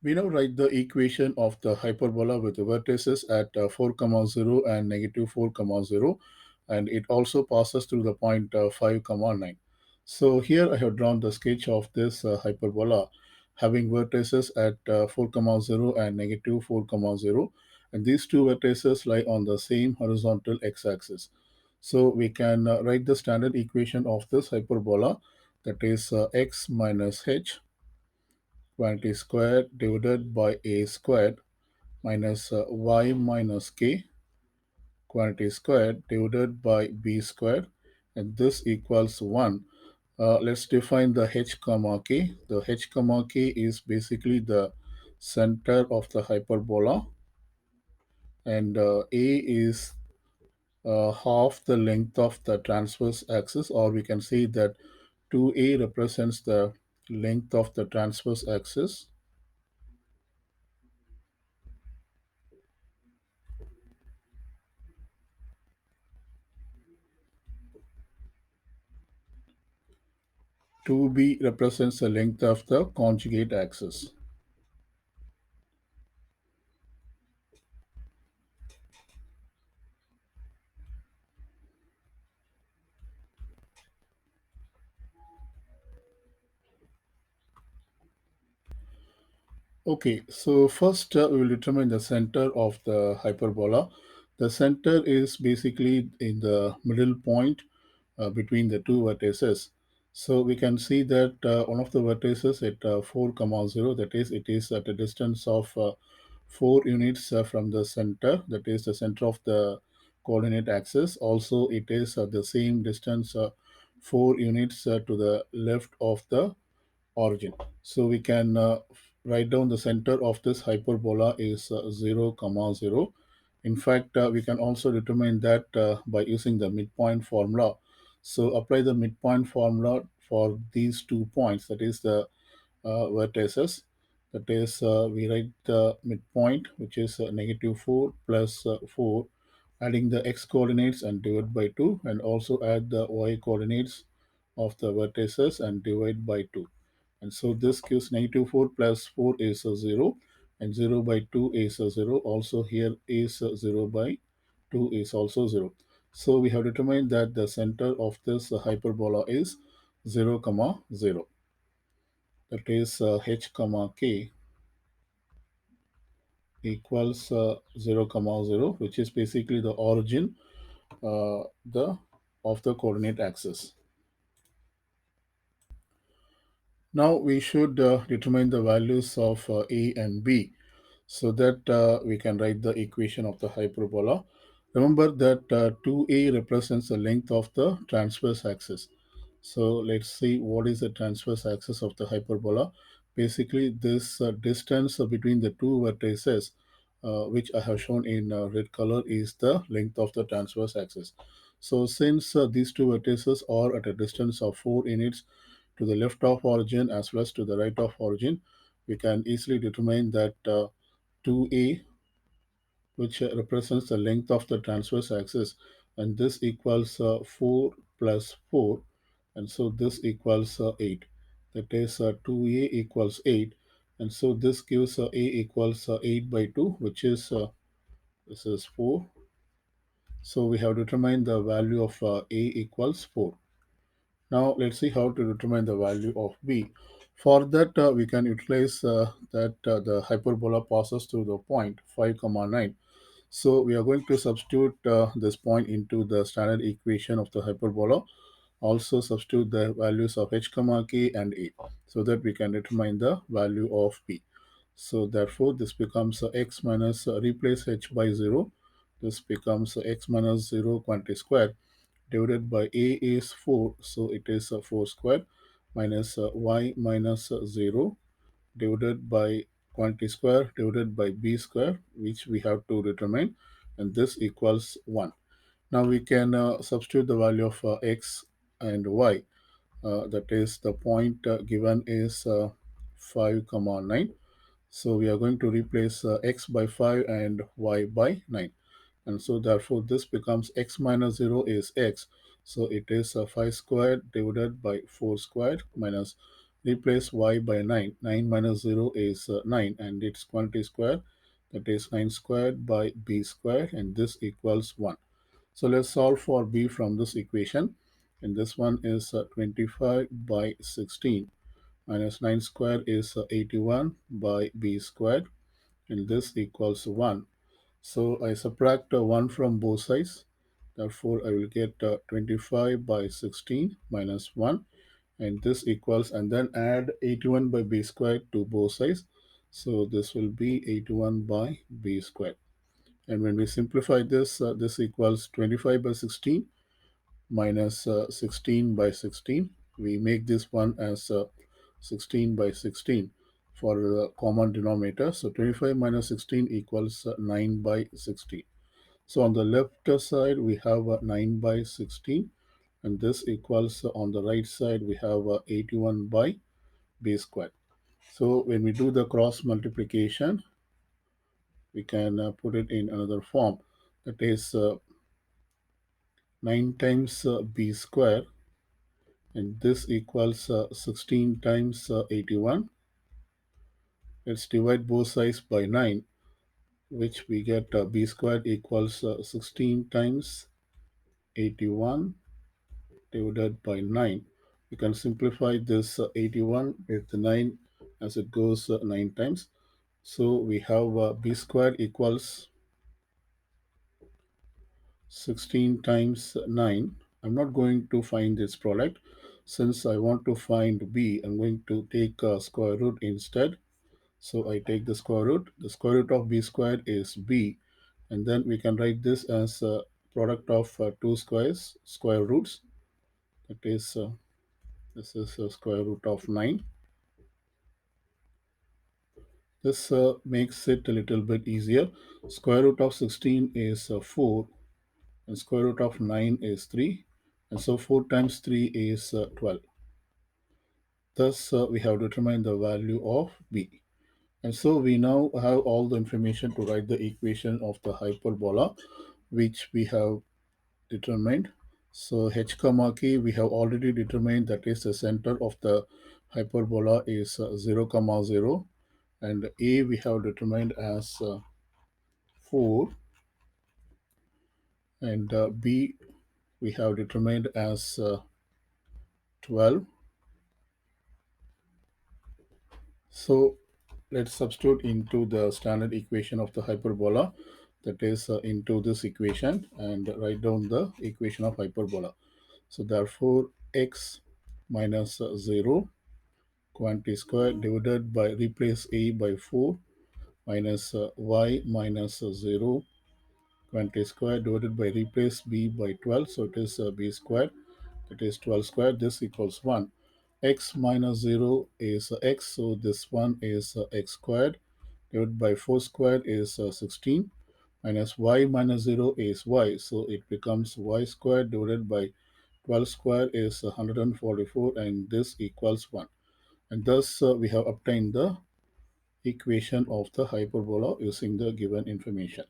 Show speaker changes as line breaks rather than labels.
We now write the equation of the hyperbola with the vertices at 4 comma 0 and negative 4 comma 0, and it also passes through the point 5 comma 9. So here I have drawn the sketch of this hyperbola having vertices at 4 comma 0 and negative 4 comma 0, and these two vertices lie on the same horizontal x-axis. So we can write the standard equation of this hyperbola, that is x minus h quantity squared divided by a squared minus y minus k quantity squared divided by b squared, and this equals 1. Let's define the h comma k. The h comma k is basically the center of the hyperbola, and a is half the length of the transverse axis, or we can say that 2a represents the length of the transverse axis. 2b represents the length of the conjugate axis. Okay, so first we will determine the center of the hyperbola. The center is basically in the middle point between the two vertices. So we can see that one of the vertices at 4 comma 0, that is, it is at a distance of 4 units from the center, that is the center of the coordinate axis. Also, it is the same distance 4 units to the left of the origin. So we can write down the center of this hyperbola is 0 comma 0. In fact, we can also determine that by using the midpoint formula. So apply the midpoint formula for these 2 points, that is the vertices. That is, we write the midpoint, which is negative 4 plus 4, adding the x coordinates and divide by 2, and also add the y coordinates of the vertices and divide by 2. And so this gives negative 4 plus 4 is 0, and 0 by 2 is 0. Also here is 0 by 2 is also 0. So we have determined that the center of this hyperbola is 0 comma 0. That is h comma k equals 0 comma 0, which is basically the origin the of the coordinate axis. Now we should determine the values of a and b, so that we can write the equation of the hyperbola. Remember that 2a represents the length of the transverse axis. So let's see what is the transverse axis of the hyperbola. Basically, this distance between the two vertices, which I have shown in red color, is the length of the transverse axis. So since these two vertices are at a distance of 4 units to the left of origin as well as to the right of origin, we can easily determine that 2a, which represents the length of the transverse axis, and this equals 4 plus 4, and so this equals 8. That is 2a equals 8, and so this gives a equals 8 by 2, which is this is 4. So we have determined the value of a equals 4. Now let's see how to determine the value of b. For that, we can utilize that the hyperbola passes through the point 5 comma 9. So we are going to substitute this point into the standard equation of the hyperbola. Also substitute the values of h comma k and a, so that we can determine the value of b. So therefore this becomes x minus, replace h by 0. This becomes x minus 0 quantity square divided by a is 4. So it is 4 square minus y minus 0 divided by quantity square divided by b square, which we have to determine, and this equals 1. Now we can substitute the value of x and y. That is, the point given is 5 comma 9. So we are going to replace x by 5 and y by 9, and so therefore this becomes x minus 0 is x, so it is 5 squared divided by 4 squared minus Replace y by 9. 9 minus 0 is 9 and its quantity square, that is 9 squared by b squared, and this equals 1. So let's solve for b from this equation. And this one is 25 by 16 minus 9 squared is 81 by b squared, and this equals 1. So I subtract 1 from both sides. Therefore, I will get 25 by 16 minus 1, and this equals, and then add 81 by b squared to both sides. So this will be 81 by b squared. And when we simplify this, this equals 25 by 16 minus 16 by 16. We make this one as 16 by 16 for the common denominator. So 25 minus 16 equals 9 by 16. So on the left side, we have 9 by 16, and this equals on the right side, we have 81 by b squared. So when we do the cross multiplication, we can put it in another form. That is 9 times b square, and this equals 16 times 81. Let's divide both sides by 9, which we get b squared equals 16 times 81 divided by 9. We can simplify this 81 with 9 as it goes 9 times. So we have b squared equals 16 times 9. I'm not going to find this product. Since I want to find b, I'm going to take a square root instead. So I take the square root. The square root of b squared is b. And then we can write this as a product of two square roots. That is, this is a square root of 9. This makes it a little bit easier. Square root of 16 is 4, and square root of 9 is 3. And so 4 times 3 is 12. Thus, we have determined the value of b. And so we now have all the information to write the equation of the hyperbola, which we have determined. So h comma k we have already determined, that is the center of the hyperbola is 0 comma 0, and a we have determined as 4, and b we have determined as 12. So let's substitute into the standard equation of the hyperbola, that is into this equation, and write down the equation of hyperbola. So therefore x minus 0 quantity square divided by, replace a by 4, minus y minus 0 quantity square divided by, replace b by 12. So it is b squared, that is 12 squared. This equals 1. X minus 0 is x, so this one is x squared divided by 4 squared is 16, minus y minus 0 is y, so it becomes y squared divided by 12 squared is 144, and this equals 1. And thus we have obtained the equation of the hyperbola using the given information.